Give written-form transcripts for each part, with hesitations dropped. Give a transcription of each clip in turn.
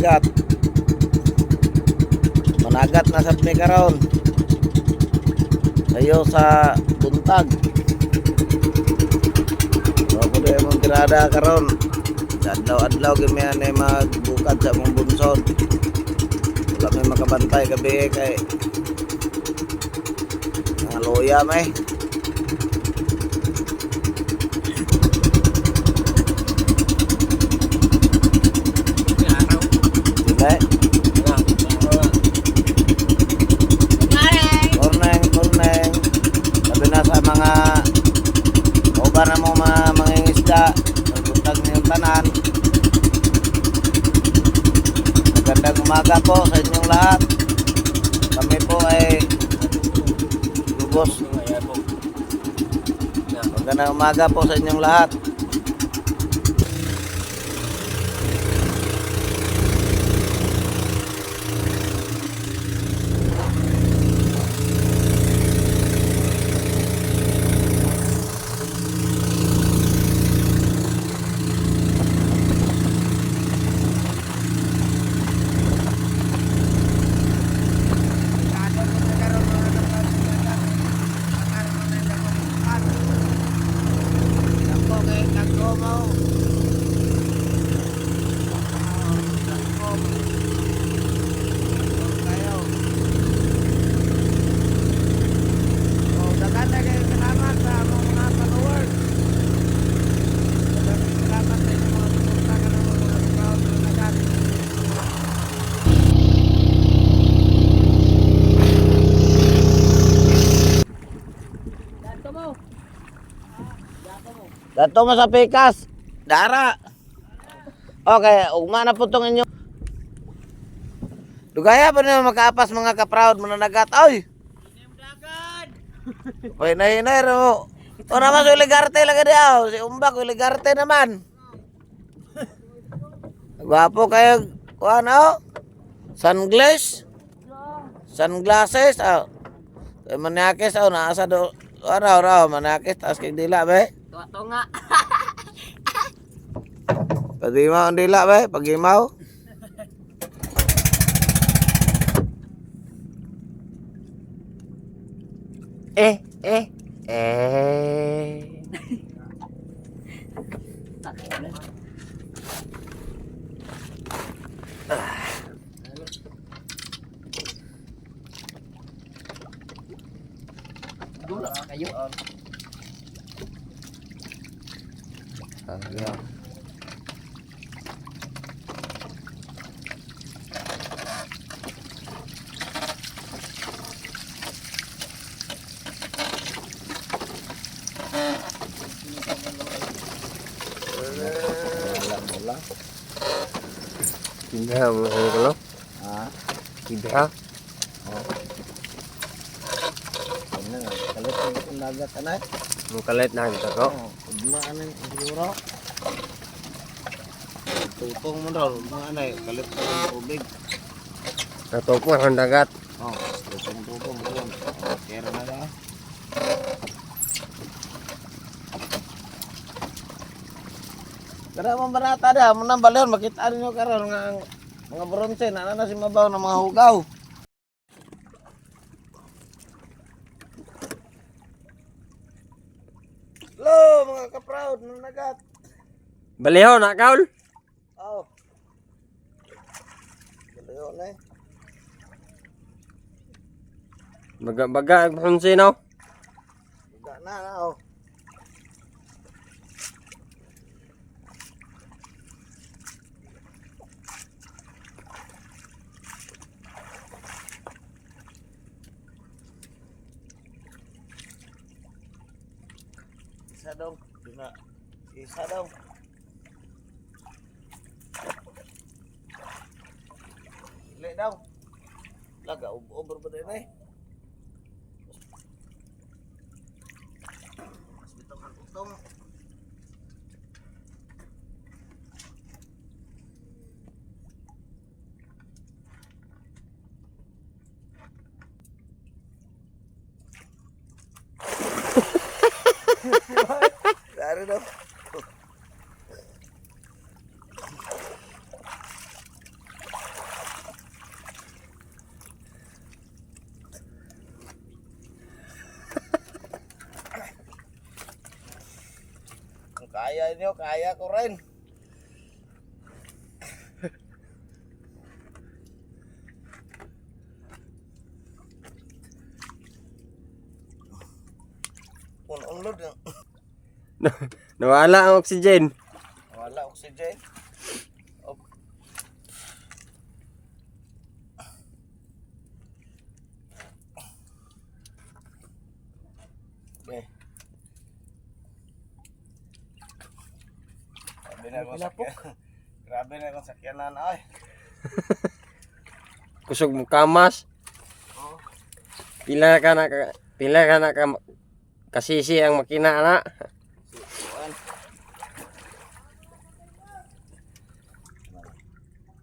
managat. Managat na sab mi karon. Sayo sa buntag. Wa ko di mong tirada karon. Adlaw-adlaw kami anay magbukad sa mong bunsod. Wala may makabantay gabi kay mga loya may. Morning. Sabi na sa mga oba na mo mga isda, magbuntag niyong tanan. Magandang umaga po sa inyong lahat. Kami po ay lubos. Magandang umaga po sa inyong lahat. Dato mo sa pikas. Dara. Okay, ugma na po itong inyo. Dugaya pa niyo makaapas mga kaproud mananagat. Oy! Oy, nahinay ro. O naman sa Iligarte lang diyaw. Si Umbak, Iligarte naman. Gwapo kayo. Ano? Sunglasses. Oh. Manakis. Oh, naasa do. Araw. Manakis. Taas kay dila, be. Tunga. Pagimaw ang dila ba? Pagimaw. Eh. Dula kayo. Ya. Bola. Pindah mo kalau? Ah, Pindah. oh. Ano, kalit ang dagat anay. Mo kalit na kita ko. Oh, ugmaan ang siguro. Tutong mo daw, mga anay, kalit ang tubig. Nato po ang dagat. Oh, tutong mo lang. Oh, kera na lang. Kada mo barata da, mo nang balon makita ninyo karon nga ang mga bronze na si mabaw ng mga hugaw. Lo, mga ka-proud ng nagat. Baliho na kaul. Oh. Baliho na eh. Baga ang hunsi no. Buga na oh. Isa daw. Isa daw. Ile daw. Laga over ba din eh. Mas bitong ang utong. Dari daw. kaya nyo, kaya ko rin. Unlod yung Nawala ang oxygen. wala oxygen. Op. Okay. Grabe na akong sakyan. Grabe na akong sakyanan ay. Kusog mo kamas. Oh. Pila ka na kasisi ang makina na. Kuan.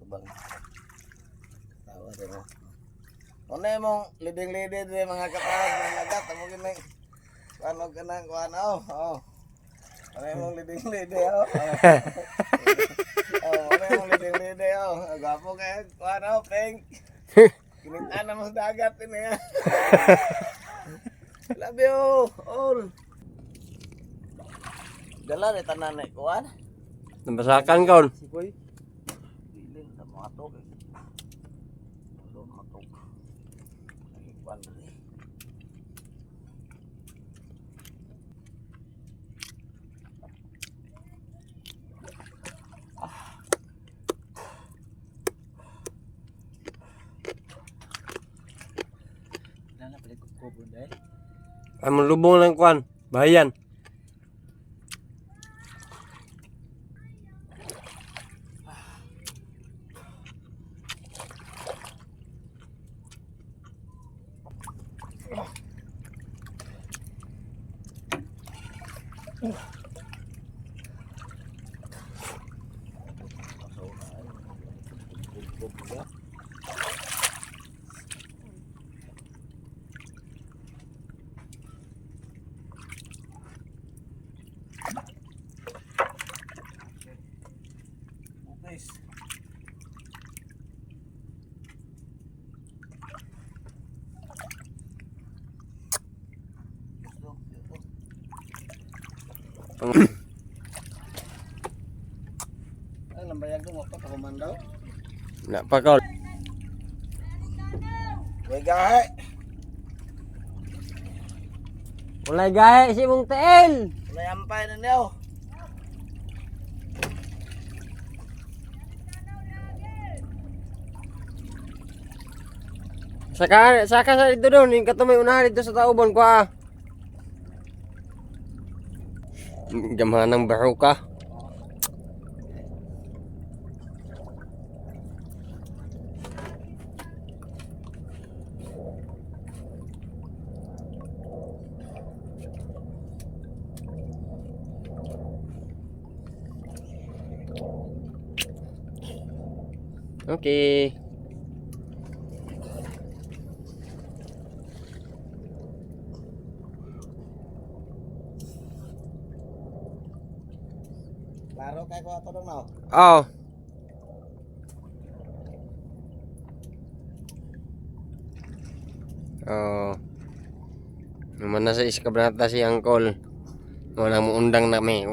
Kubang. Tawa din mo. Ano mong liding-liding din mga kapatid ng nagat. Amo gini. Ano ka na kuan oh. Ano mong liding-liding oh. Ano mong liding-liding oh. Gwapo kayo kuan oh, pink. Kinitaan na mo sa dagat ini. Love you all. Dala ni tanan ni kuan. Nambasakan kaon. Sigoy. Bilin sa mga to. Lo matok. Ay kuan ni. Nana pala kubo dai. Among lubong lang kuan. Bahayan. Guys. Ay lambayag mo pa kumandaw. Na pa kaon. Way gahe. Ulay gahe si mong tel. Wala yampay na niyo. Saka sa dito doon, yung katumay unahan dito sa taubon ko ah. Gamahan ng baro ka. Okay. Klaro kay ko ato dong no. Oh. Oh. Naman na sa iskabnata si Uncle. Wala mo undang na may.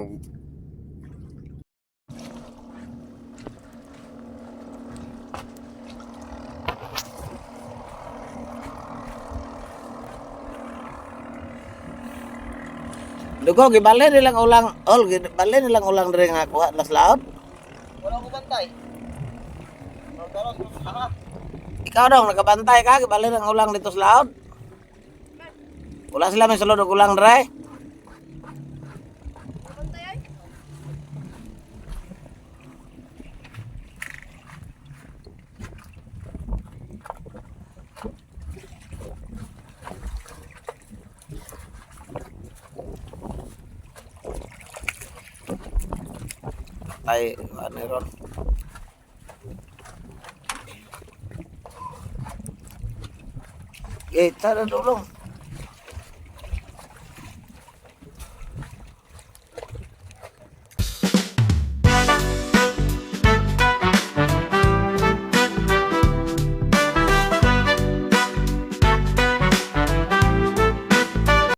Dugo gibalen nilang ulang, gibalen nilang ulang diri nga kuha las laot. Wala ko bantay. Ikaw dong nakabantay ka gibalen ang ulang dito sa laot. Wala sila may sulod og ulang diri. Ay, ano ron? Eh, tara dulong.